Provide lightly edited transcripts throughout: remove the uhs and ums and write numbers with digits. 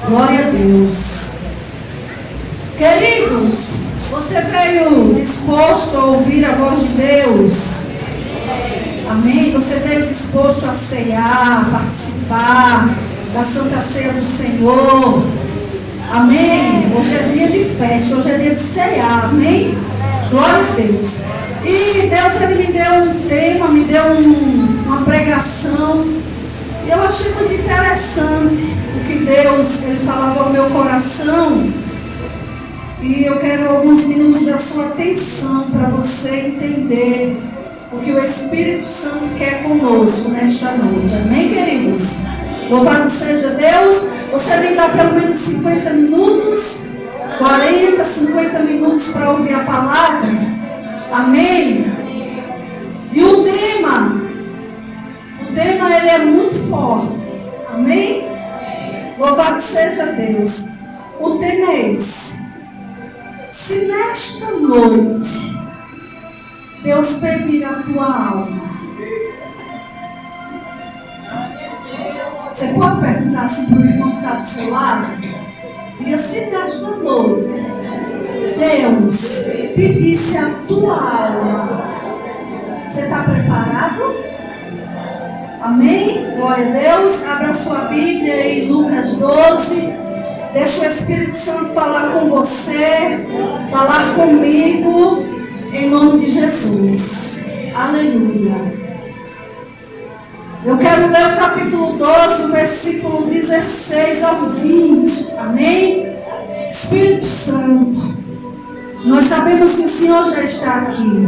Glória a Deus. Queridos, você veio disposto a ouvir a voz de Deus? Amém? Você veio disposto a ceiar, a participar da Santa Ceia do Senhor? Amém? Hoje é dia de festa, hoje é dia de ceiar. Amém? Glória a Deus. E Deus, Ele me deu um tema, me deu uma pregação. E eu achei muito interessante o que Deus, Ele falava ao meu coração. E eu quero alguns minutos da sua atenção para você entender o que o Espírito Santo quer conosco nesta noite. Amém, queridos? Louvado seja Deus. Você me dá pelo menos 50 minutos, 40, 50 minutos para ouvir a palavra. Amém? E o tema ele é muito forte. Amém? Louvado seja Deus. O tema é esse. Se nesta noite Deus pedir a tua alma, você pode perguntar assim para o irmão que está do seu lado? Diga: se nesta noite Deus pedisse a tua alma, você está preparado? Amém? Glória a Deus. Abra sua Bíblia em Lucas 12. Deixa o Espírito Santo falar com você, falar comigo, em nome de Jesus. Aleluia. Eu quero ler o capítulo 12, o versículo 16 ao 20. Amém? Espírito Santo, nós sabemos que o Senhor já está aqui.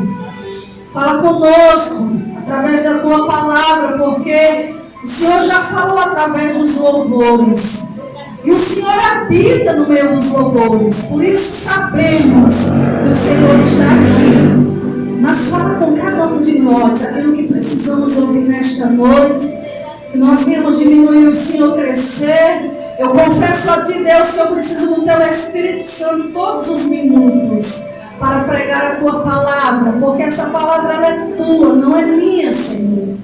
Fala conosco através da tua palavra, porque o Senhor já falou através dos louvores. E o Senhor habita no meio dos louvores. Por isso sabemos que o Senhor está aqui. Mas fala com cada um de nós aquilo que precisamos ouvir nesta noite. Que nós viemos diminuir, o Senhor crescer. Eu confesso a ti, Deus, que eu preciso do teu Espírito Santo todos os minutos para pregar a tua palavra. Porque essa palavra ela é tua, não é minha, Senhor.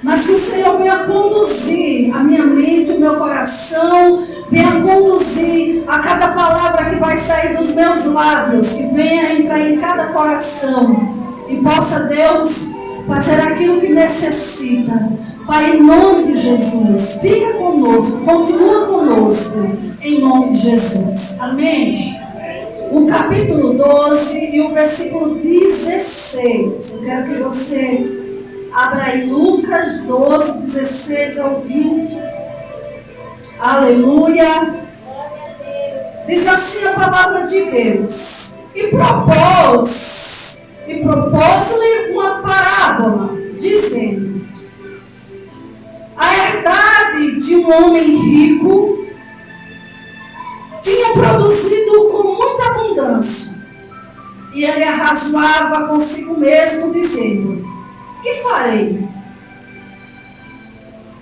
Mas que o Senhor venha conduzir a minha mente, o meu coração, venha conduzir a cada palavra que vai sair dos meus lábios, que venha entrar em cada coração e possa, Deus, fazer aquilo que necessita. Pai, em nome de Jesus, fica conosco, continua conosco, em nome de Jesus. Amém? O capítulo 12 e o versículo 16. Eu quero que você abra aí Lucas 12, 16 ao 20. Aleluia. Diz assim a palavra de Deus. E propôs-lhe uma parábola, dizendo: a herdade de um homem rico tinha produzido com muita abundância. E ele arrazoava consigo mesmo, dizendo: que farei?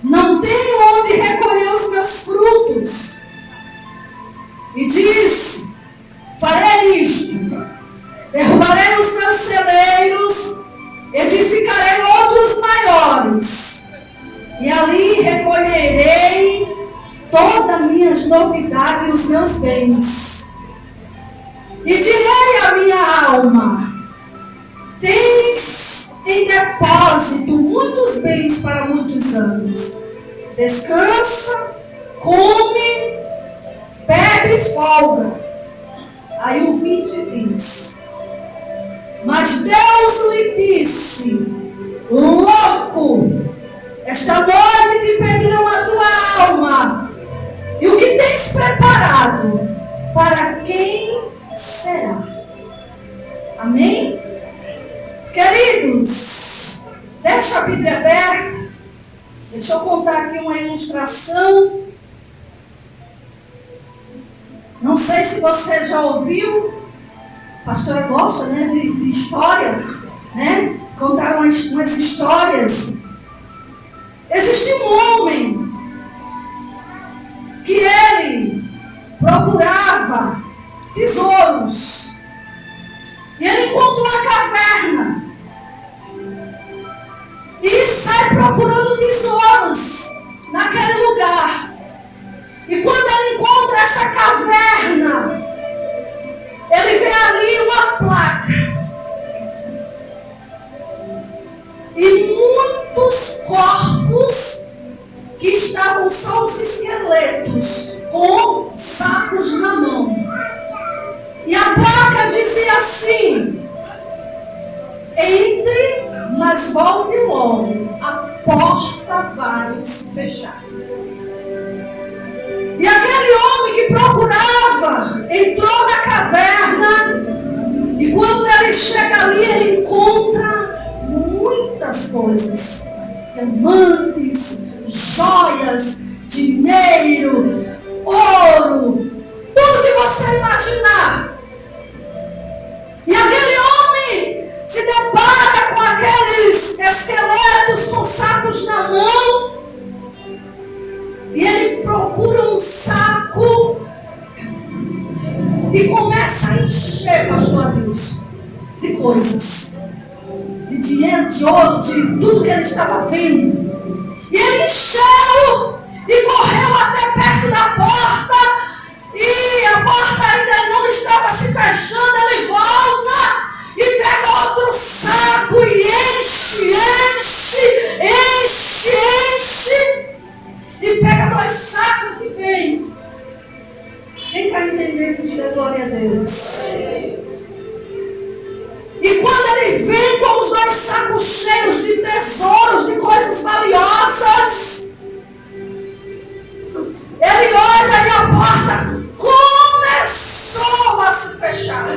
Não tenho onde recolher os meus frutos. E diz: farei isto: derrubarei os meus celeiros, edificarei outros maiores, e ali recolherei todas as minhas novidades e os meus bens. E direi à minha alma: tens em depósito muitos bens para muitos anos. Descansa, come, bebe e folga. Aí o 20 diz: mas Deus lhe disse: louco, esta noite te pediram a tua alma, e o que tens preparado, para quem será? Amém? Queridos, deixa a Bíblia aberta. Deixa eu contar aqui uma ilustração. Não sei se você já ouviu. A pastora gosta, né, de história, né? Contaram umas histórias. Existe um homem que ele procurava tesouros. E ele encontrou uma caverna. E sai procurando tesouros naquele lugar. E quando ele encontra que estavam só os esqueletos, com sacos na mão. E a placa dizia assim: entre, mas volte logo, a porta vai se fechar. E aquele homem que procurava entrou na caverna, e quando ele chega ali, ele encontra muitas coisas: diamantes, joias, dinheiro, ouro, tudo que você imaginar. E aquele homem se depara com aqueles esqueletos com sacos na mão, e ele procura um saco e começa a encher, pastor Adilson, de coisas, de dinheiro, de ouro, de tudo que ele estava vendo. E ele encheu e correu até perto da porta, e a porta ainda não estava se fechando. Ele volta e pega outro saco e enche, e pega 2 sacos e vem. Quem está entendendo, diga glória a Deus. E quando ele vem com os 2 sacos cheios de tesouros, de coisas valiosas, ele olha e a porta começou a se fechar.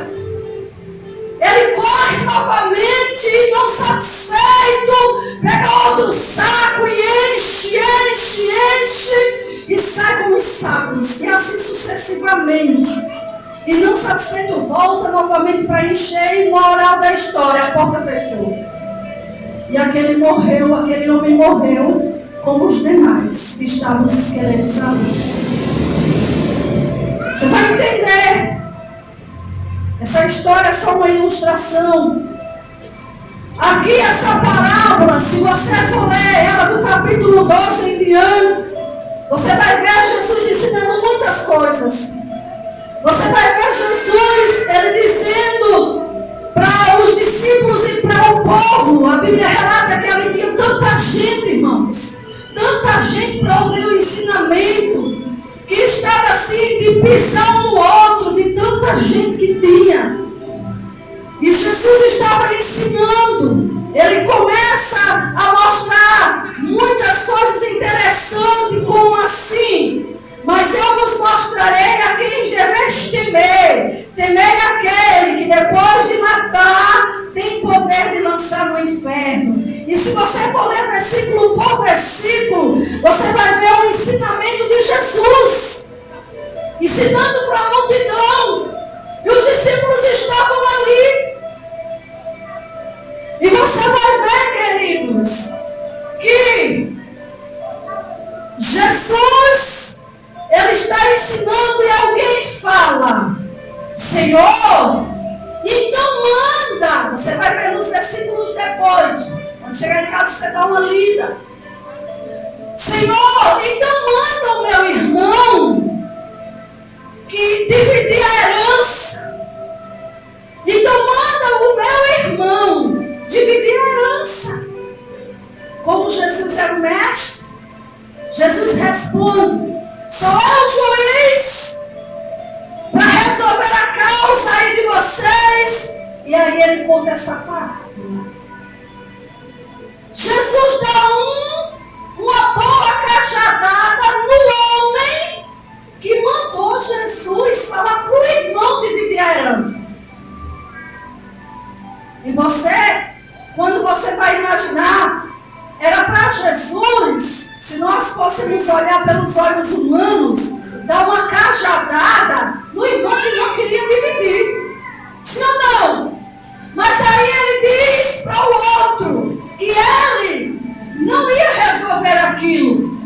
Ele corre novamente e, não satisfeito, pega outro saco e enche, e sai com os sacos, e assim sucessivamente. E não satisfeito, volta novamente para encher, e moral da história, a porta fechou. E aquele homem morreu como os demais que estavam os esqueletos ali. Você vai entender. Essa história é só uma ilustração. Aqui essa parábola, se você for ler ela do capítulo 12 em diante, você vai ver Jesus ensinando muitas coisas. Você vai ver Jesus, ele dizendo para os discípulos e para o povo. A Bíblia relata que ali tinha tanta gente, irmãos, tanta gente para ouvir o ensinamento, que estava assim de pisar um no outro, de tanta gente que tinha. E Jesus estava ensinando. Ele começa a mostrar muitas coisas interessantes, como assim: mas eu vos mostrarei a quem deveis temer. Temei aquele que depois de matar tem poder de lançar no inferno. E se você for ler versículo por versículo, você vai ver o ensinamento de Jesus, ensinando para a multidão. E os discípulos estavam ali. E você vai ver, queridos, que Jesus, ele está ensinando e alguém fala: Senhor, então manda. Você vai ver nos versículos depois. Quando chegar em casa, você dá uma lida. Senhor, então manda o meu irmão que dividir a herança. Então manda o meu irmão dividir a herança. Como Jesus era o mestre, Jesus responde: sou eu o juiz para resolver a causa aí de vocês. E aí ele conta essa parábola. Jesus dá uma boa cajadada no homem que mandou Jesus falar para o irmão dividir a herança. E você, quando você vai imaginar, era para Jesus, se nós fôssemos olhar pelos olhos humanos, dar uma cajadada no irmão que não queria dividir. Sim ou não? Mas aí ele diz para o outro que ele não ia resolver aquilo.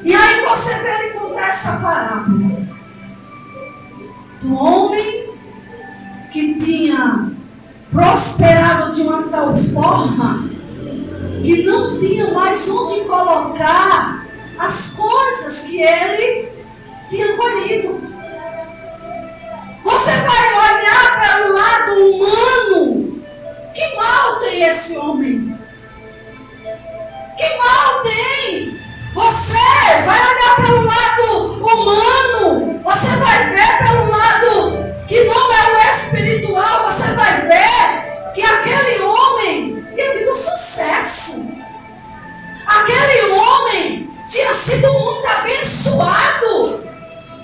E aí você vê ele contar essa parábola do homem que tinha prosperado de uma tal forma que não tinha mais onde colocar as coisas que ele tinha colhido. Você vai olhar pelo lado humano, que mal tem esse homem? Que mal tem? sido muito abençoado.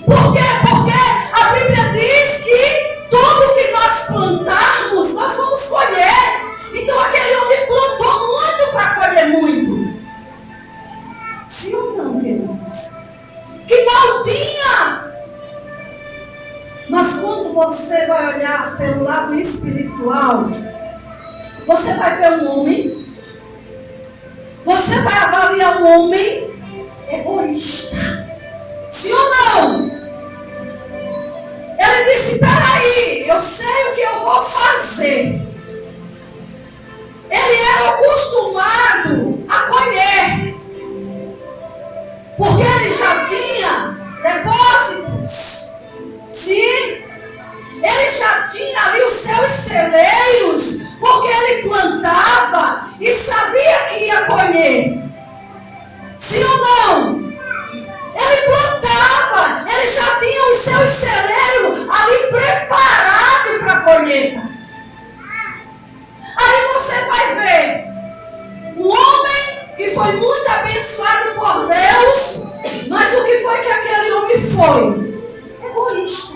Por quê? Porque a Bíblia diz que tudo que nós plantarmos, nós vamos colher. Então aquele homem plantou muito para colher muito. Sim ou não, queridos? Que mal tinha! Mas quando você vai olhar pelo lado espiritual, você vai ver um homem, você vai avaliar um homem egoísta. Sim ou não? Ele disse, peraí, eu sei o que eu vou fazer. Ele era acostumado a colher, porque ele já tinha depósitos. Sim, ele já tinha ali os seus celeiros, porque ele plantava e sabia que ia colher. Sim ou não? Ele plantava, ele já tinha os seus celeiros ali preparados para a colheita. Aí você vai ver um homem que foi muito abençoado por Deus, mas o que foi que aquele homem foi? Egoísta.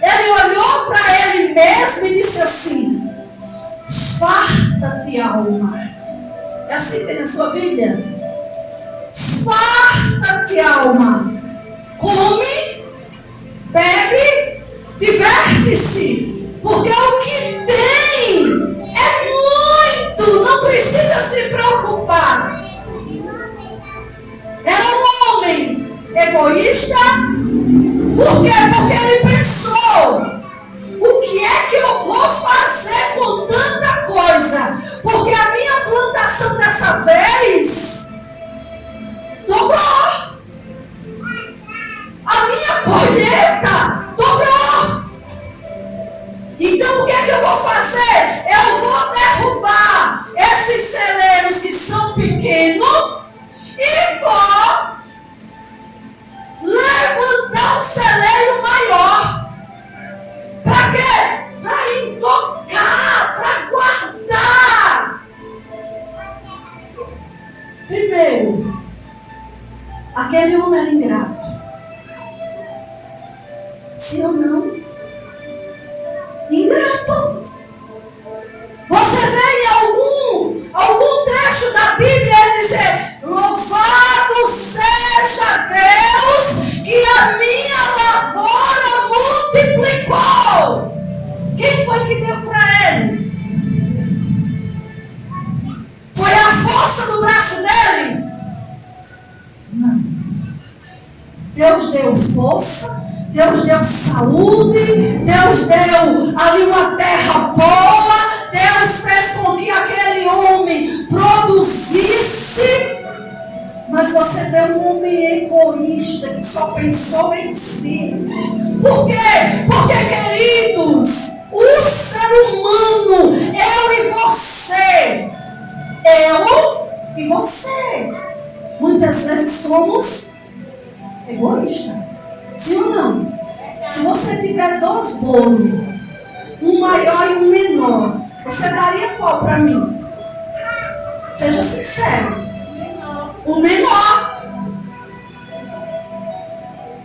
Ele olhou para ele mesmo e disse assim: farta-te, alma. É assim que tem na sua Bíblia? Farta-te, alma. Come, bebe, diverte-se, porque o que tem é muito, não precisa se preocupar. Era um homem egoísta. Por quê? Porque ele pensou: o que é que eu vou fazer com tanta coisa? Porque a minha plantação dessa vez dobrou. A minha colheita dobrou. Então o que é que eu vou fazer? Eu vou derrubar esses celeiros que são pequenos e vou levantar um celeiro maior. Para quê? Para intocar, para guardar. Primeiro, aquele homem era ingrato. Sim ou não? Ingrato. Você vê em algum trecho da Bíblia ele dizer: louvado seja Deus que a minha lavoura multiplicou. Quem foi que deu para ele? Foi a força do braço dele? Não. Deus deu força, Deus deu saúde, Deus deu ali uma terra boa, Deus fez com que aquele homem produzisse. Mas você vê um homem egoísta que só pensou em si. Por quê? Porque, queridos, o ser humano, eu e você, muitas vezes somos egoístas. Sim ou não? Se você tiver 2 bolos, um maior e um menor, você daria qual para mim? Seja sincero. O menor.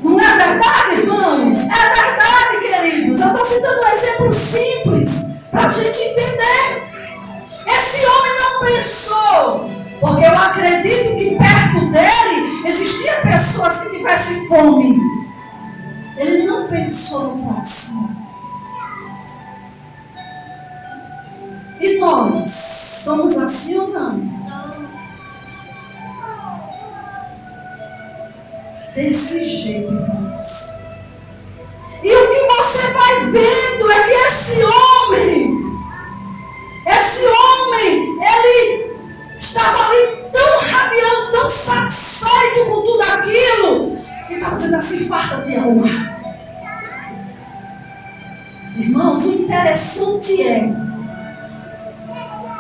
Não é verdade, irmãos? É verdade, queridos. Eu estou citando um exemplo simples para a gente entender. Esse homem não pensou, porque eu acredito que perto dele existiam pessoas que tivessem fome. Ele não pensou no próximo. E nós somos assim ou não? Desse jeito, irmãos. E o que você vai vendo é que esse homem, ele estava ali tão radiante, tão satisfeito com tudo aquilo, que estava dizendo assim: farta-te, alma. Irmãos, o interessante é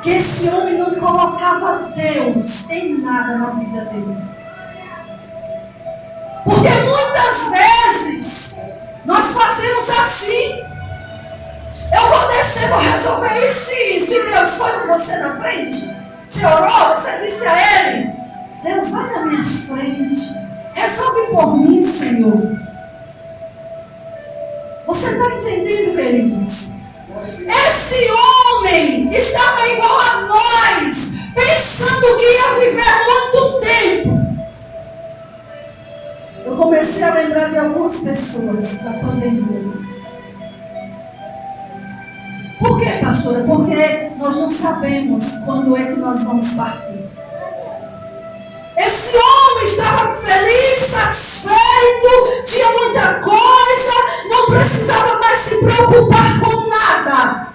que esse homem não colocava Deus em nada na vida dele. Porque muitas vezes nós fazemos assim: eu vou descer, vou resolver isso e isso. E Deus foi com você na frente. Você orou, você disse a Ele: Deus, vai na minha frente. Senhor. Você está entendendo, queridos? Esse homem estava igual a nós, pensando que ia viver muito tempo. Eu comecei a lembrar de algumas pessoas da pandemia. Por quê, pastora? Porque nós não sabemos quando é que nós vamos partir. Esse homem estava feliz, satisfeito, tinha muita coisa, não precisava mais se preocupar com nada.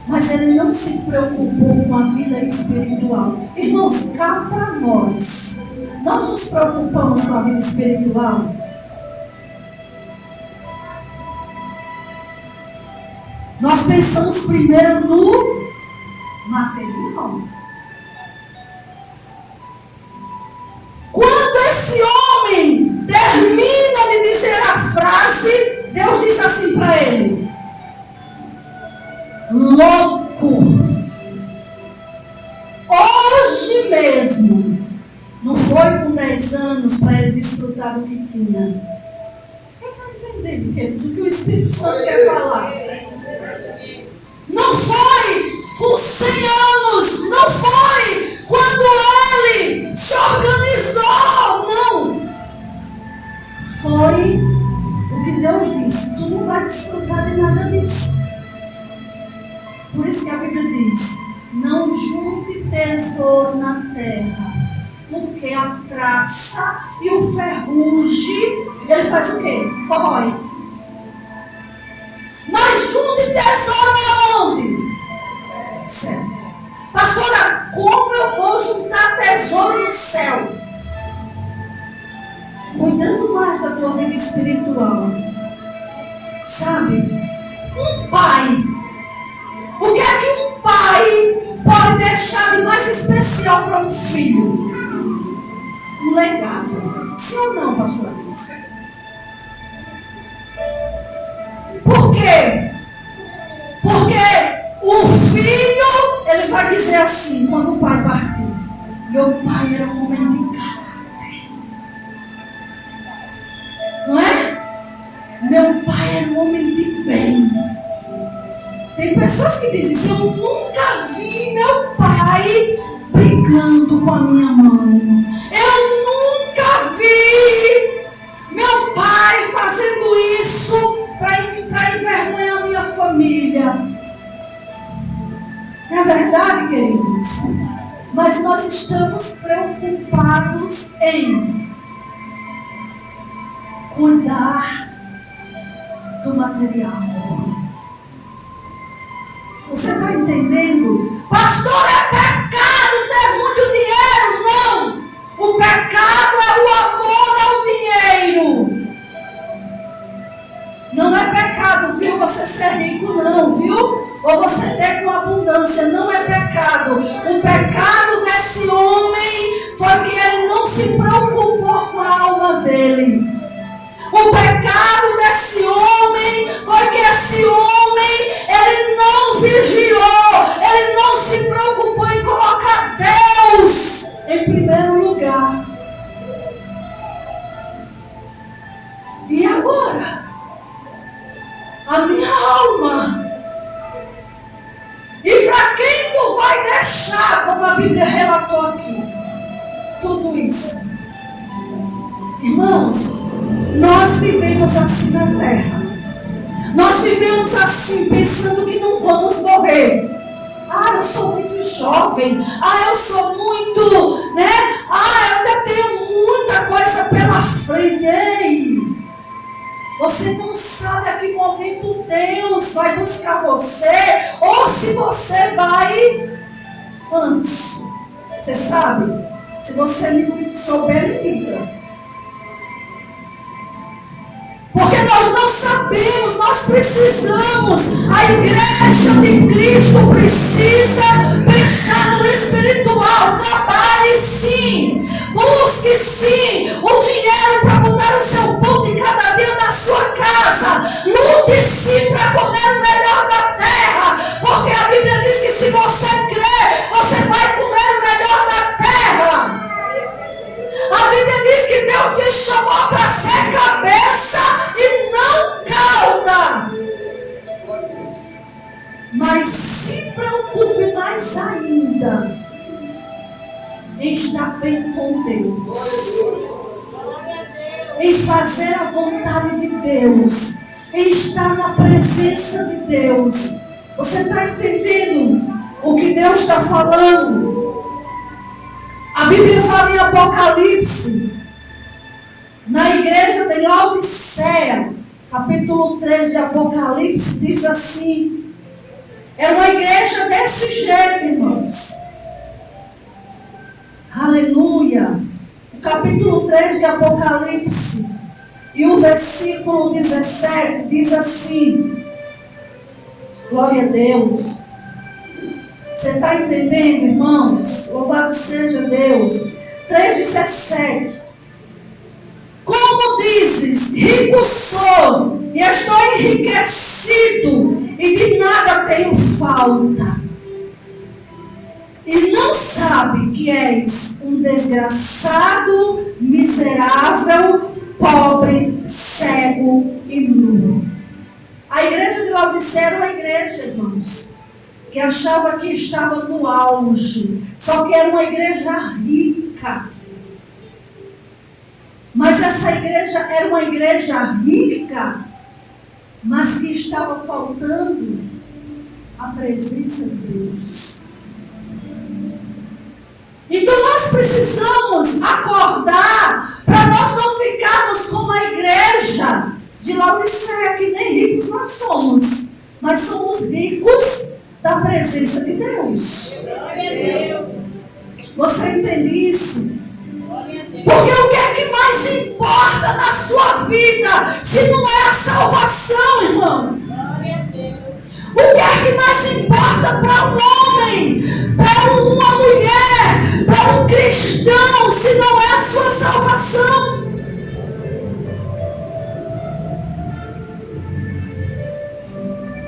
Mas ele não se preocupou com a vida espiritual. Irmãos, cá para nós nos preocupamos com a vida espiritual? Nós pensamos primeiro no material. Quando esse homem termina de dizer a frase, Deus diz assim para ele: louco, hoje mesmo, não foi com 10 anos para ele desfrutar do que tinha. Quem está entendendo, queridos, o que o Espírito Santo quer falar? Não foi com 100 anos, não foi quando ele se organizou, não. Foi o que Deus disse: tu não vai desfrutar de nada disso. Por isso que a Bíblia diz: não junte tesouro na terra, porque a traça e o ferrugem, ele faz o quê? Corrói. Mas junte tesouro aonde? Céu. Pastora, como eu vou juntar tesouro no céu? Cuidando mais da tua vida espiritual. Sabe? Um pai. O que é que um pai pode deixar de mais especial para um filho? Um legado. Sim ou não, pastor? Por quê? Porque o filho, ele vai dizer assim, quando o pai partir: meu pai era um homem de caráter. Não é? Meu pai era um homem de bem. Tem pessoas que dizem: eu nunca vi meu pai brigando com a minha mãe. Eu nunca vi meu pai fazendo isso para envergonhar a minha família. Não é verdade, queridos? Mas nós estamos preocupados em cuidar do material. Você está entendendo? Pastor, é pecado ter muito dinheiro? Não! O pecado é o amor ao dinheiro. Não é pecado, viu? Você ser rico, não, viu? Ou você ter com abundância, não é pecado. O pecado desse homem foi que ele não se preocupou com a alma dele. O pecado desse homem foi que esse homem, ele não vigiou, ele não se preocupou em colocar Deus em primeiro lugar. E agora? A minha alma. E para quem tu vai deixar, como a Bíblia relatou aqui, tudo isso? Irmãos, nós vivemos assim na terra. Nós vivemos assim, pensando que não vamos morrer. Ah, eu sou muito jovem. Ah, eu sou muito, né? Ah, eu ainda tenho muita coisa pela frente. Ei, você não sabe a que momento Deus vai buscar você, ou se você vai antes. Você sabe? Se você me souber, me diga. Porque nós não sabemos, nós precisamos. A igreja de Cristo precisa pensar no espiritual. Trabalhe sim, busque sim o dinheiro para mudar o seu pão de cada dia na sua casa. Lute sim para comer o melhor da terra, porque a Bíblia diz que se você crer, você vai comer o melhor da terra. A Bíblia diz que em estar bem com Deus, em fazer a vontade de Deus, em estar na presença de Deus. Você está entendendo o que Deus está falando? A Bíblia fala em Apocalipse, na igreja de Laodiceia, capítulo 3 de Apocalipse, diz assim: era uma igreja desse jeito, irmãos. Aleluia. O capítulo 3 de Apocalipse e o versículo 17 diz assim: glória a Deus. Você está entendendo, irmãos? Louvado seja Deus. 3,17. Como dizes, rico sou, e estou enriquecido, e de nada tenho falta. E não sabe que és um desgraçado, miserável, pobre, cego e nu. A igreja de Laodiceia era uma igreja, irmãos, que achava que estava no auge, só que era uma igreja rica. Mas essa igreja era uma igreja rica, mas que estava faltando a presença de Deus. Então nós precisamos acordar para nós não ficarmos como a igreja de Laodiceia, que nem ricos nós somos, mas somos ricos da presença de Deus. Você entende isso? Porque o que é que mais importa na sua vida se não é a salvação, irmão? O que é que mais importa para um homem, para uma mulher, para um cristão, se não é a sua salvação?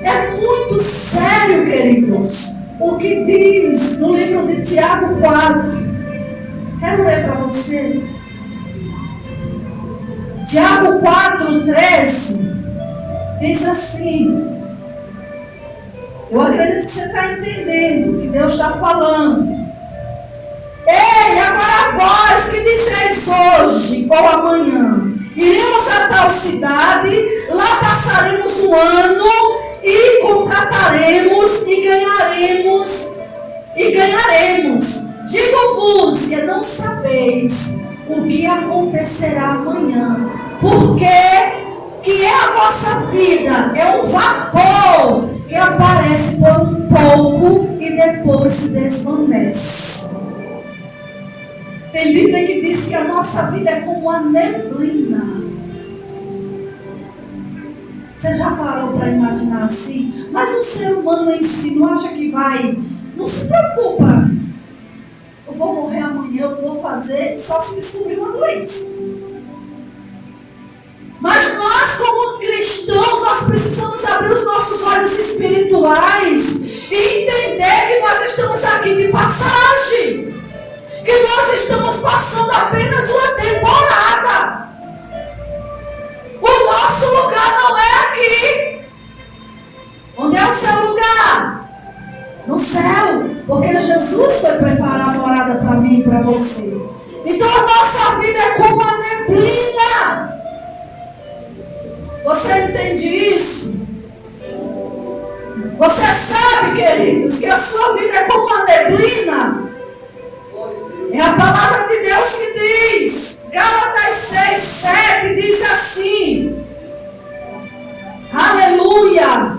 É muito sério, queridos, o que diz no livro de Tiago 4. Quero ler para você. Tiago 4,13 diz assim. Eu acredito que você está entendendo o que Deus está falando. Ei, agora vós que dizeis hoje ou amanhã, iremos a tal cidade, lá passaremos um ano e contrataremos e ganharemos. Digo-vos que não sabeis o que acontecerá amanhã, porque que é a vossa vida, é um vapor que aparece por um pouco e depois se desvanece. Tem Bíblia que diz que a nossa vida é como a neblina. Você já parou para imaginar assim? Mas o ser humano em si não acha que vai? Não se preocupa. Eu vou morrer amanhã, eu vou fazer só se descobrir uma doença. Mas nós, como cristãos, nós precisamos abrir os nossos olhos espirituais e entender que nós estamos aqui de passagem, que nós estamos passando apenas uma temporada. O nosso lugar não é aqui. Onde é o seu lugar? No céu, porque Jesus foi preparar a morada para mim e para você. Então a nossa vida é como a neblina. Você entende isso? Você sabe, queridos, que a sua vida é como uma neblina? É a palavra de Deus que diz. Gálatas 6:7 diz assim. Aleluia!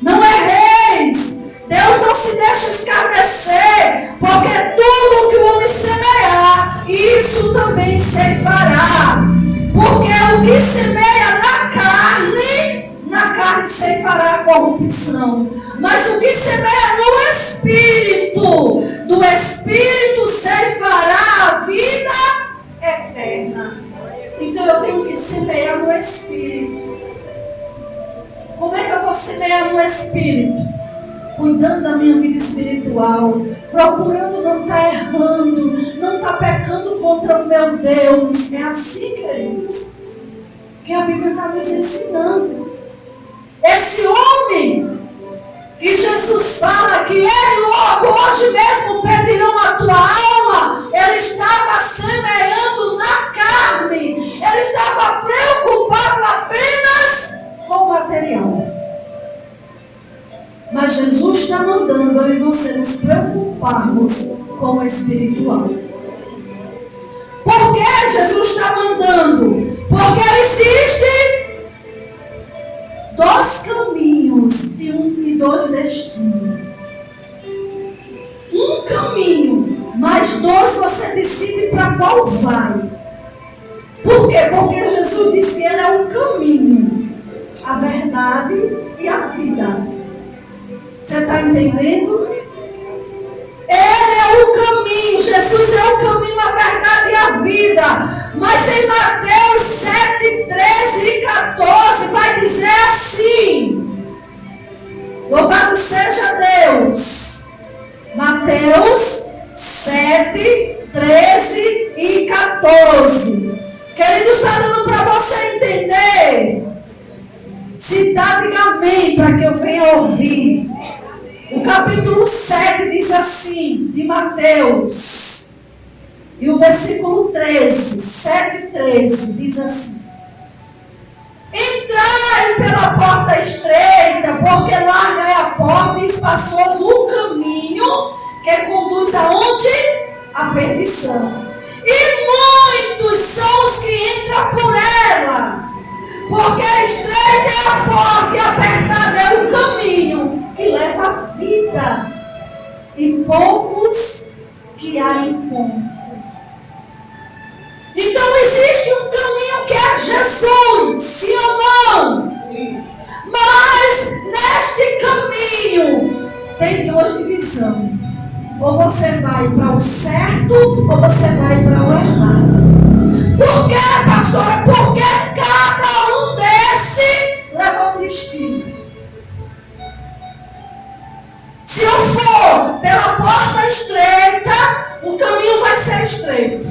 Não erreis. Deus não se deixa escarnecer, porque tudo que o homem semear, isso também ceifará. Porque o que semeia na carne ceifará a corrupção. Mas o que semeia no Espírito, do Espírito ceifará a vida eterna. Então eu tenho que semear no Espírito. Como é que eu vou semear no Espírito? Cuidando da minha vida espiritual, procurando não estar errando, não estar pecando contra o meu Deus. É assim, queridos, que a Bíblia está nos ensinando. Esse homem que Jesus fala que ele logo hoje mesmo pedirão a tua alma, espiritual. Por que Jesus está mandando? Porque existem dois caminhos e dois destinos. Um caminho, mas dois você decide para qual vai. Por quê? Porque Jesus disse que Ele é o caminho, a verdade e a vida. Você está entendendo? Ele é o caminho, Jesus é o caminho, a verdade e a vida. Mas em Mateus 7, 13 e 14 vai dizer assim: louvado seja Deus. Mateus 7, 13 e 14. Querido, está dando para você entender? Se dá, diga amém, para que eu venha ouvir. O capítulo 7 diz assim, de Mateus. E o versículo 13, 7 e 13, diz assim: entrai pela porta estreita, porque larga é a porta e espaçoso o caminho que conduz aonde? A perdição. E muitos são os que entram por ela, porque estreita é a porta e apertada é o caminho que leva à vida, e poucos que a encontram. Então existe um caminho que é Jesus, sim ou não? Sim. Mas neste caminho tem duas divisões. Ou você vai para o certo, ou você vai para o errado. Por quê, pastora? Porque cada um desse leva um destino. Se eu for pela porta estreita, o caminho vai ser estreito.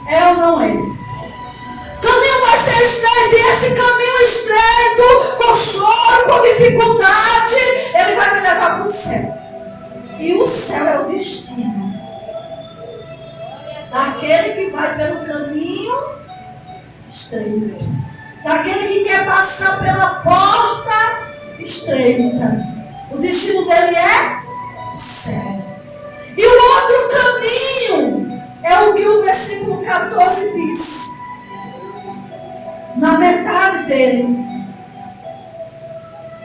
É ou não é? O caminho vai ser estreito, e esse caminho estreito, com choro, com dificuldade, ele vai me levar para o céu. E o céu é o destino daquele que vai pelo caminho estreito, daquele que quer passar pela porta estreita. O destino dele é o céu. E o outro caminho é o que o versículo 14 diz. Na metade dele,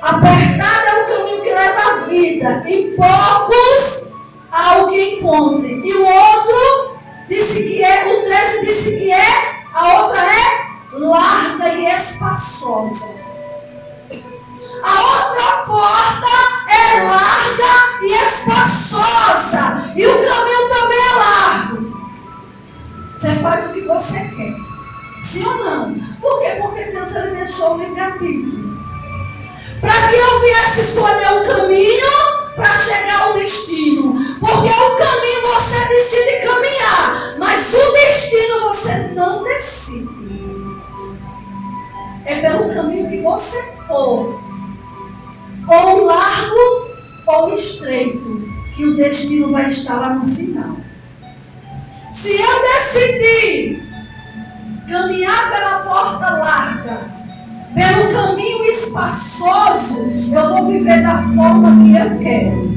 apertado é o caminho que leva à vida, e poucos há o que encontre. E o outro disse que é, o 13 disse que é, a outra é larga e espaçosa. A outra porta é larga e espaçosa, e o caminho também é largo. Você faz o que você quer, sim ou não? Por quê? Porque Deus ele deixou o livre-arbítrio. Para que eu viesse escolher o caminho para chegar ao destino. Porque o caminho você decide caminhar, mas o destino você não decide. É pelo caminho que você for, ou largo ou estreito, que o destino vai estar lá no final. Se eu decidir caminhar pela porta larga, pelo caminho espaçoso, eu vou viver da forma que eu quero.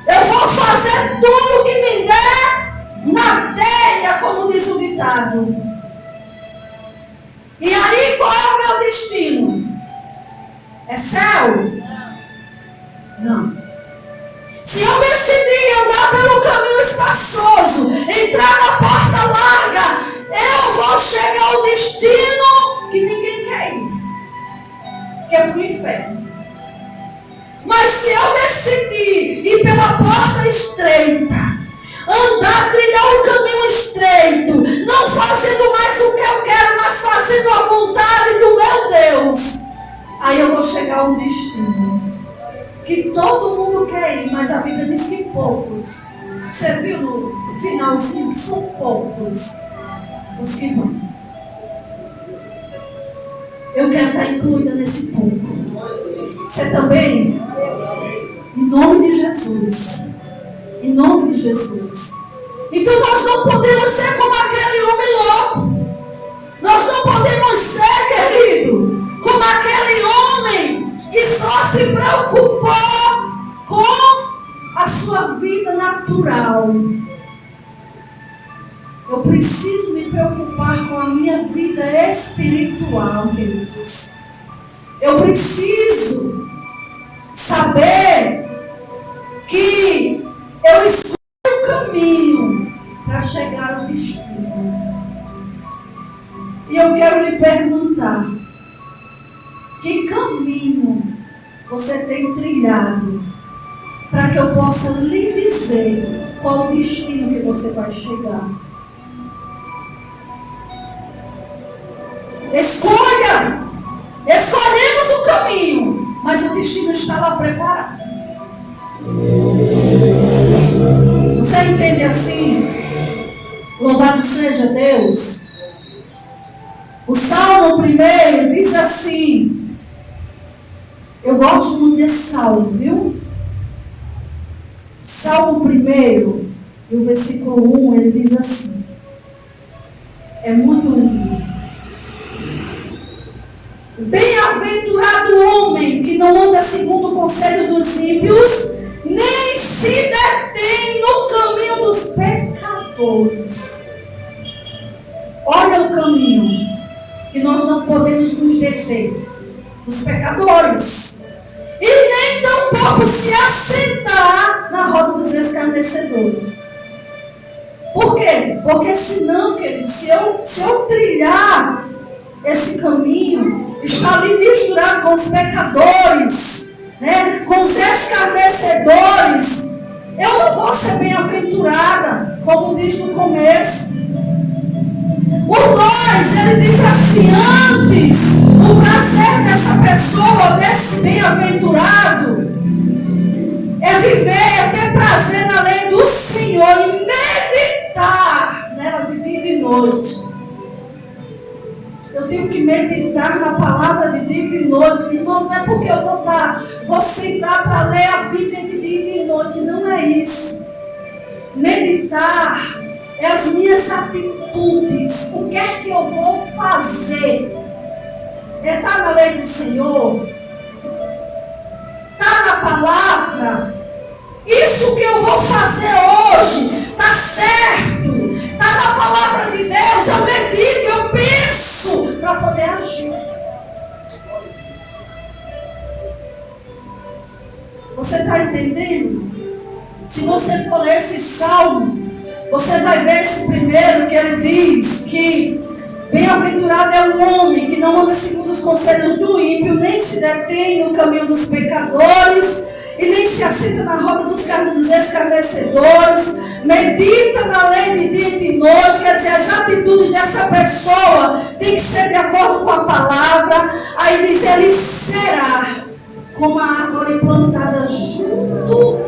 Eu vou fazer tudo que me der na telha, como diz o ditado. E aí, qual é o meu destino? É céu? Não. Se eu decidir andar pelo caminho espaçoso, entrar na porta larga, eu vou chegar ao destino que ninguém quer ir, que é para o inferno. Mas se eu decidir ir pela porta estreita, andar, trilhar o caminho estreito, não fazendo mais o que eu quero, mas fazendo a vontade do meu Deus, aí eu vou chegar a um destino que todo mundo quer ir, mas a Bíblia diz que poucos. Você viu no finalzinho que são poucos os que vão. Eu quero estar incluída nesse pouco. Você também? Em nome de Jesus. Em nome de Jesus. Então nós não podemos ser como aquele homem louco. Nós não podemos ser, querido, como aquele homem que só se preocupou com a sua vida na natural. Eu preciso me preocupar com a minha vida espiritual, queridos. Eu preciso saber que eu escolho o caminho para chegar ao destino. E eu quero lhe perguntar: que caminho você tem trilhado para que eu possa lhe dizer qual o destino que você vai chegar? Escolha! Escolhemos o caminho, mas o destino está lá preparado. Você entende assim? Louvado seja Deus. O Salmo 1 diz assim. Eu gosto muito desse salmo, viu? Salmo 1 e o versículo 1, ele diz assim. É muito lindo. Bem-aventurado o homem que não anda segundo o conselho dos ímpios, nem se detém no caminho dos pecadores. Olha o caminho que nós não podemos nos deter, dos pecadores, e nem tampouco se assentar na roda dos escarnecedores. Por quê? Porque senão, querido, se eu trilhar esse caminho, está ali misturado com os pecadores, né? Com os escarnecedores, eu não vou ser bem-aventurada, como diz no começo. O 2, ele diz assim: antes, o prazer dessa pessoa, desse bem-aventurado, é viver, é ter prazer na lei do Senhor e meditar nela de dia e de noite. Eu tenho que meditar na palavra de dia e de noite. Irmão, não é porque eu vou sentar para ler a Bíblia de dia e de noite. Não é isso. Meditar é as minhas atitudes. O que é que eu vou fazer? É estar na lei do Senhor? Está na palavra? Isso que eu vou fazer hoje está certo? Está na palavra de Deus? Eu medito, eu penso para poder agir. Você está entendendo? Se você for ler esse salmo, você vai ver esse primeiro que ele diz que bem-aventurado é o homem que não anda segundo os conselhos do ímpio, nem se detém no caminho dos pecadores, e nem se assenta na roda dos escarnecedores, medita na lei de dia e de noite. Quer dizer, as atitudes dessa pessoa tem que ser de acordo com a palavra. Aí diz, ele será como a árvore plantada junto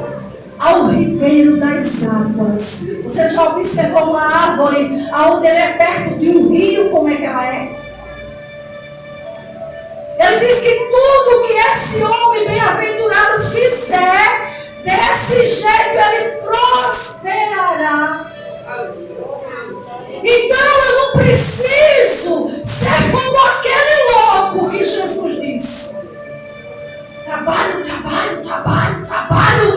ao ribeiro das águas. Você já observou uma árvore onde ela é perto de um rio, como é que ela é? Ele diz que tudo que esse homem bem-aventurado fizer, desse jeito ele prosperará. Então eu não preciso ser como aquele louco que Jesus disse. Trabalho, trabalho, trabalho, trabalho.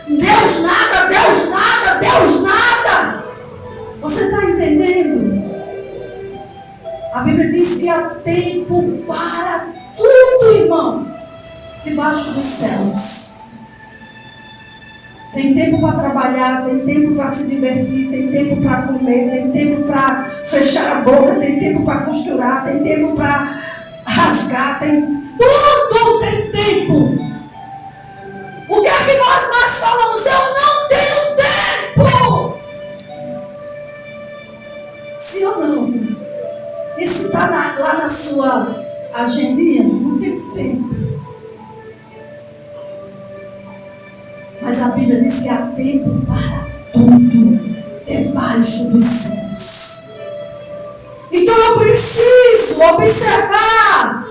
Deus nada, Deus nada, Deus nada. Você está entendendo? A Bíblia diz que há tempo para tudo, irmãos, debaixo dos céus. Tem tempo para trabalhar, tem tempo para se divertir, tem tempo para comer, tem tempo para fechar a boca, tem tempo para costurar, tem tempo para rasgar, tem tudo, tem tempo. O que é que nós mais falamos? Eu não tenho tempo. Sim ou não? Isso está lá na sua agendinha? Não tenho tempo. Mas a Bíblia diz que há tempo para tudo debaixo dos céus. Então eu preciso observar,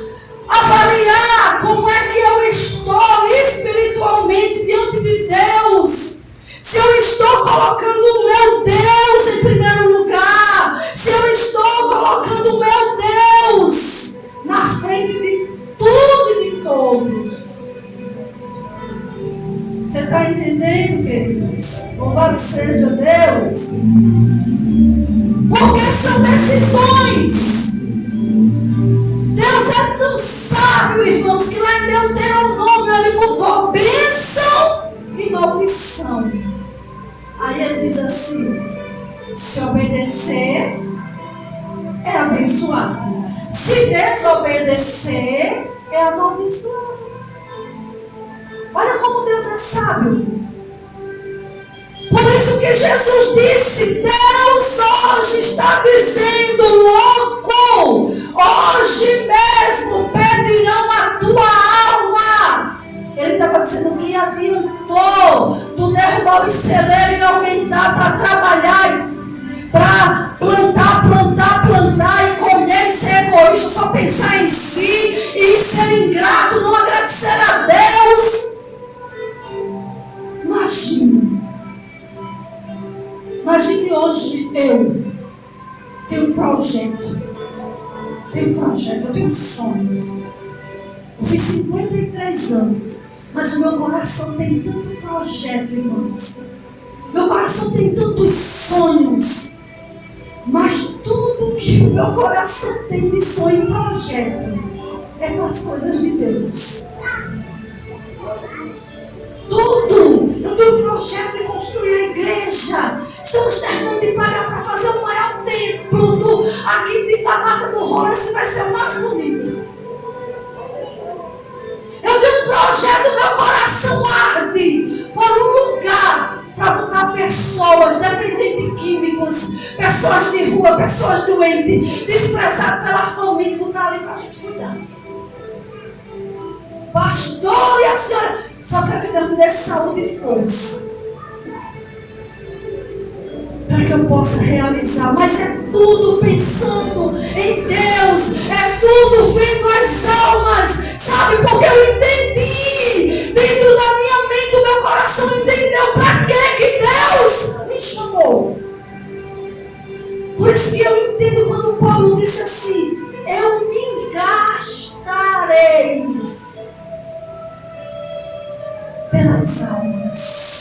avaliar como é que eu estou espiritualmente diante de Deus. Se eu estou colocando o meu Deus em primeiro lugar, se eu estou colocando o meu Deus na frente de tudo e de todos. Você está entendendo, queridos? Louvado seja Deus. Porque são decisões. Deus é tão sábio, irmãos, que lá em Deuteronômio ele mudou bênção e maldição. Aí ele diz assim: se obedecer, é abençoado. Se desobedecer, é amaldiçoado. Olha como Deus é sábio. Por isso que Jesus disse: Deus hoje está dizendo, louco, hoje mesmo pedirão a tua alma. Ele estava dizendo que adiantou tu derrubar o celeiro e aumentar para trabalhar, para plantar e colher e ser egoísta, só pensar em si e ser ingrato, não agradecer a Deus. Imagine hoje eu tenho um projeto, eu tenho sonhos. Eu fiz 53 anos, mas o meu coração tem tanto projeto, irmãos. Meu coração tem tantos sonhos, mas tudo que o meu coração tem de sonho e projeto é com as coisas de Deus. Tudo. Eu tenho um projeto de construir a igreja. Estamos terminando de pagar para fazer o maior templo aqui da Mata do Rola. Esse vai ser o mais bonito. Eu tenho um projeto, meu coração arde por um lugar para botar pessoas dependentes de químicos, pessoas de rua, pessoas doentes, desprezadas pela família, botar ali para a gente cuidar. Pastor e a senhora, só quero que Deus me dê saúde e força para que eu possa realizar, mas é tudo pensando em Deus, é tudo vendo as almas, sabe? Porque eu entendi, dentro da minha mente, o meu coração entendeu para que Deus me chamou. Por isso que eu entendo quando Paulo disse assim: eu me gastarei pelas almas.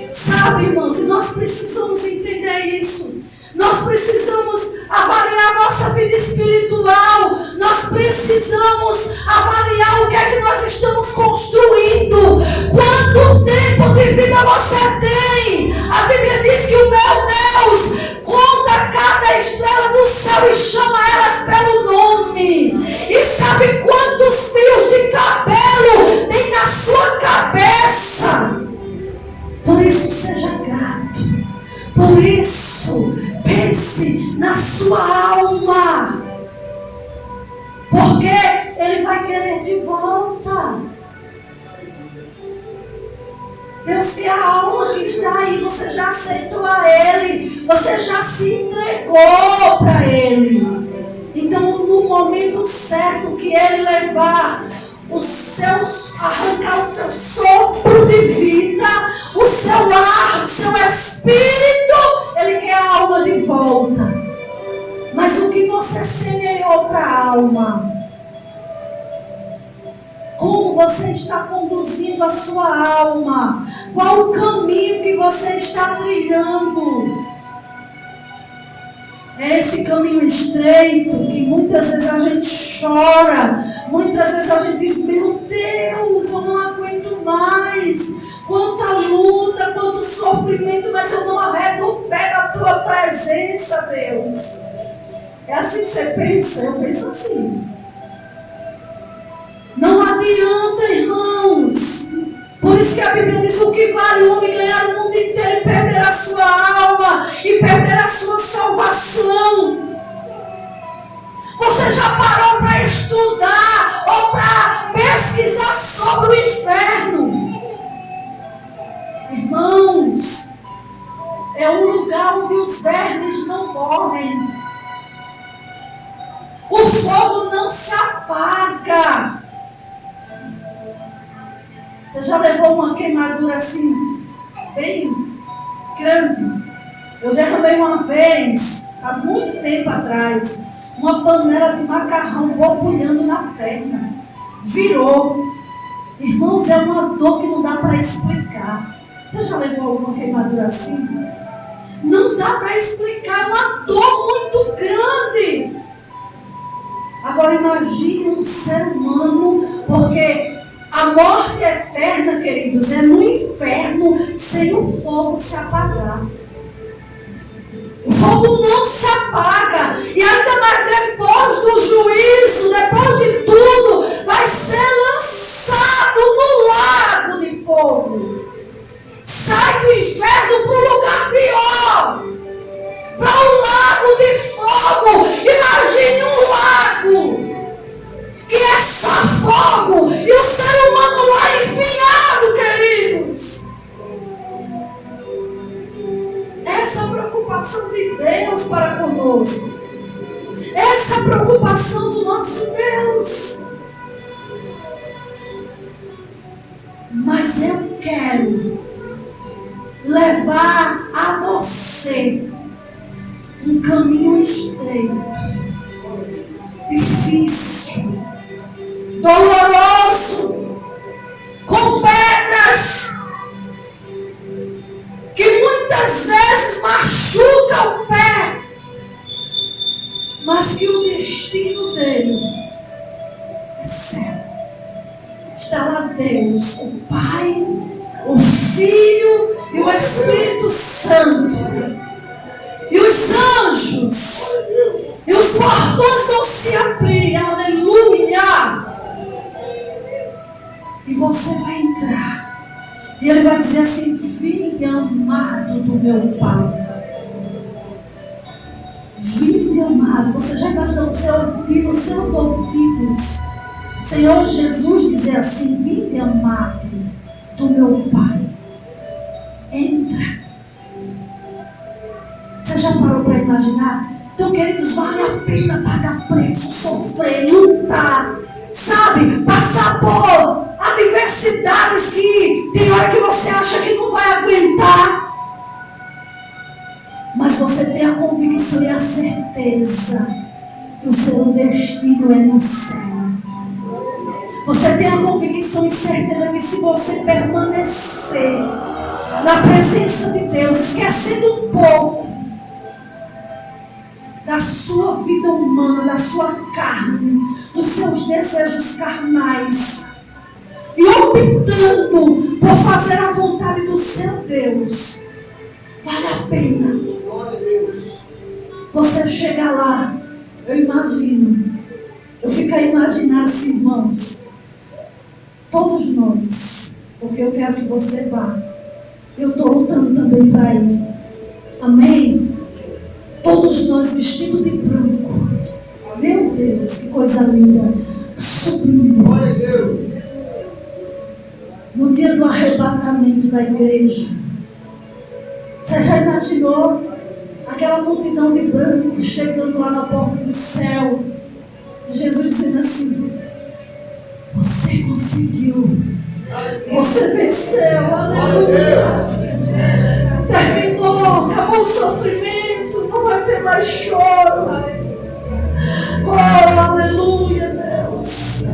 Sabe, irmãos, e nós precisamos entender isso. Nós precisamos avaliar nossa vida espiritual. Nós precisamos avaliar o que é que nós estamos construindo. Quanto tempo de vida você tem? A Bíblia diz que o meu Deus conta cada estrela do céu e chama elas pelo nome. E sabe quantos fios de cabelo tem na sua cabeça? Por isso, seja grato. Por isso, pense na sua alma. Porque Ele vai querer de volta. Deus quer a alma que está aí. Você já aceitou a Ele. Você já se entregou para Ele. Então, no momento certo que Ele levar arrancar o seu sopro de vida, o seu ar, o seu espírito, Ele quer a alma de volta. Mas o que você semeou para a alma? Como você está conduzindo a sua alma? Qual o caminho que você está trilhando? É esse caminho estreito que muitas vezes a gente chora, muitas vezes a gente diz: meu Deus, eu não aguento mais, quanta luta, quanto sofrimento, mas eu não arredo o pé da tua presença, Deus. É assim que você pensa? Eu penso assim. Não adianta, irmãos. Por isso que a Bíblia diz: o que vale o homem ganhar o mundo inteiro e perder a sua alma e perder a sua salvação. Você já parou para estudar ou para pesquisar sobre o inferno? Irmãos, é um lugar onde os vermes não morrem. O fogo não se apaga. Você já levou uma queimadura assim, bem grande? Eu derramei uma vez, há muito tempo atrás, uma panela de macarrão borbulhando na perna. Virou. Irmãos, é uma dor que não dá para explicar. levou alguma queimadura assim? Não dá para explicar, uma dor muito grande. Agora imagine um ser humano, porque a morte eterna, queridos, é no inferno sem o fogo se apagar. O fogo não se apaga. E ainda mais depois do juízo, depois de tudo, vai ser lançado no lago de fogo. Sai do inferno para um lugar pior. Para um lago de fogo. Imagine um lago que é só fogo e o ser humano lá enfiado, queridos. Essa é a preocupação de Deus para conosco. Essa é a preocupação do nosso Deus. Mas eu quero levar a você um caminho estreito, difícil, doloroso, com pedras que muitas vezes machuca o pé, mas que o destino dele é céu. Está lá Deus, o Pai, o Filho e o Espírito Santo. E os anjos, e os portões vão se abrir, aleluia. E você vai entrar. E ele vai dizer assim: vinde amado do meu Pai. Vinde amado. Você já imaginou você ouvir nos seus ouvidos o Senhor Jesus dizer assim: vinde amado do meu Pai. Entra. Você já parou para imaginar? Então, queridos, vale a pena pagar preço, sofrer, lutar, sabe? Passar por adversidades que tem hora que você acha que não vai aguentar. Mas você tem a convicção e a certeza que o seu destino é no céu. Você tem a convicção e certeza que se você permanecer na presença de Deus, esquecendo um pouco da sua vida humana, da sua carne, dos seus desejos carnais, e optando por fazer a vontade do seu Deus, vale a pena. Você chegar lá, eu imagino, eu fico a imaginar assim, irmãos, todos nós, porque eu quero que você vá, eu estou lutando também para ir, amém? Todos nós vestidos de branco. Meu Deus, que coisa linda. Subindo. No dia do arrebatamento da igreja. Você já imaginou aquela multidão de branco chegando lá na porta do céu? Jesus dizendo assim: você conseguiu. Você venceu. Aleluia. Terminou. Acabou o sofrimento. Não vai ter mais choro. Oh, aleluia, Deus.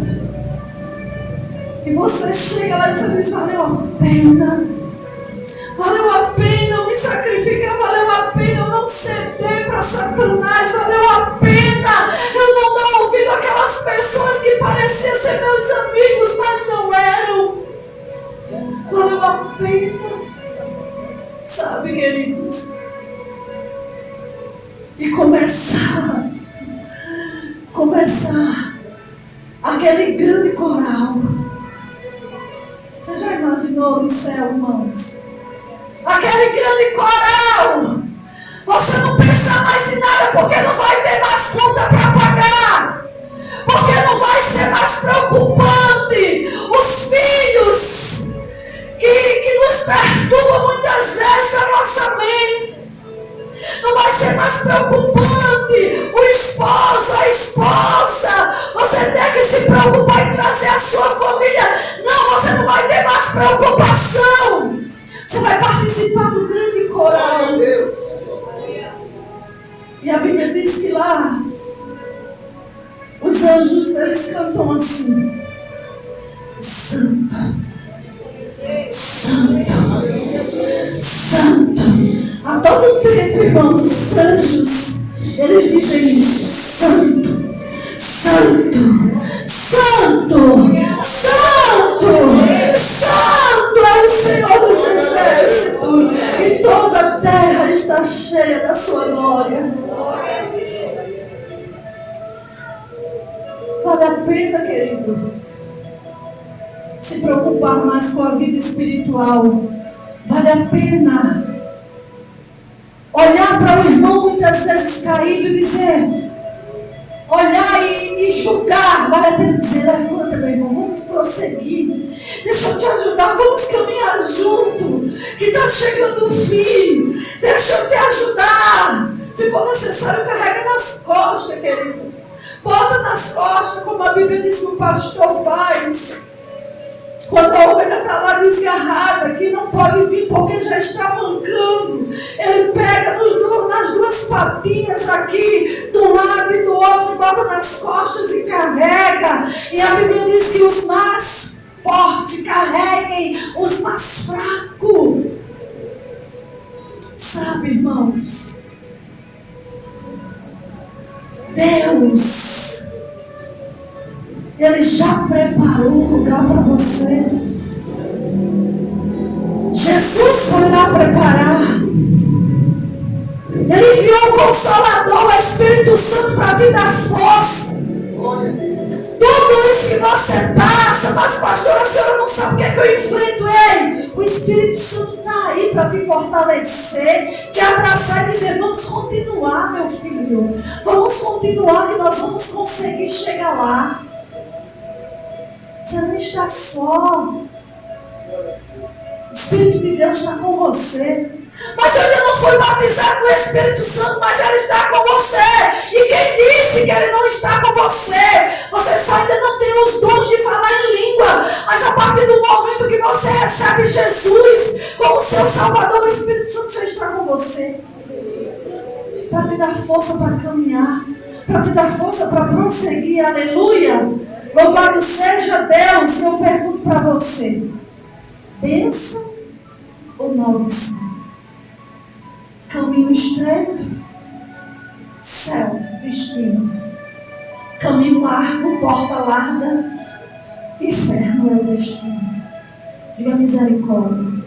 E você chega lá e você diz: valeu a pena. Valeu a pena eu me sacrificar. Valeu a pena eu não ceder para Satanás. Valeu a pena eu não dar ouvido àquelas pessoas que pareciam ser meus amigos, mas não eram. Valeu a pena. Sabe, queridos? E começar aquele grande coral. Você já imaginou no céu, irmãos? Aquele grande coral. Você não pensa mais em nada, porque não vai ter mais conta para pagar, porque não vai ser mais preocupante. Os filhos que nos perturbam muitas vezes a nossa mente. Não vai ser mais preocupante o esposo, a esposa. Você tem que se preocupar em trazer a sua família. Não, você não vai ter mais preocupação. Você vai participar do grande coral. E a Bíblia diz que lá os anjos, eles cantam assim: Santo, Santo, irmãos, os anjos, eles dizem isso: santo, santo, santo, santo, santo é o Senhor dos exércitos, e toda a terra está cheia da sua glória. Vale a pena, querido, se preocupar mais com a vida espiritual. Vale a pena olhar para o irmão muitas vezes caído e dizer, olhar e julgar. Vale a pena dizer: levanta, meu irmão, vamos prosseguir, deixa eu te ajudar, vamos caminhar junto, que está chegando o fim, deixa eu te ajudar. Se for necessário, carrega nas costas, querido, bota nas costas, como a Bíblia diz que o pastor faz. Quando a ovelha está lá desgarrada, que não pode vir porque já está mancando, ele pega nas duas patinhas aqui, do lado e do outro, bota nas costas e carrega. E a Bíblia diz que os mais fortes carreguem os mais fracos. Sabe, irmãos, Deus, Ele já preparou um lugar para você. Jesus foi lá preparar. Ele enviou o Consolador, o Espírito Santo, para te dar força. Tudo isso que você passa, mas pastor, a senhora não sabe o que é que eu enfrento. Ei, o Espírito Santo está aí para te fortalecer, te abraçar e dizer: vamos continuar, meu filho. Vamos continuar, que nós vamos conseguir chegar lá. Você não está só. O Espírito de Deus está com você. Mas eu ainda não fui batizado com o Espírito Santo, mas Ele está com você. E quem disse que Ele não está com você? Você só ainda não tem os dons de falar em língua. Mas a partir do momento que você recebe Jesus como seu Salvador, o Espírito Santo já está com você. Para te dar força para caminhar, para te dar força para prosseguir. Aleluia! Louvado seja Deus. Eu pergunto para você: bênção ou maldição? Caminho estreito, céu, destino. Caminho largo, porta larga, inferno é o destino. Diga misericórdia.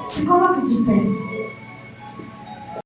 Se coloque de pé.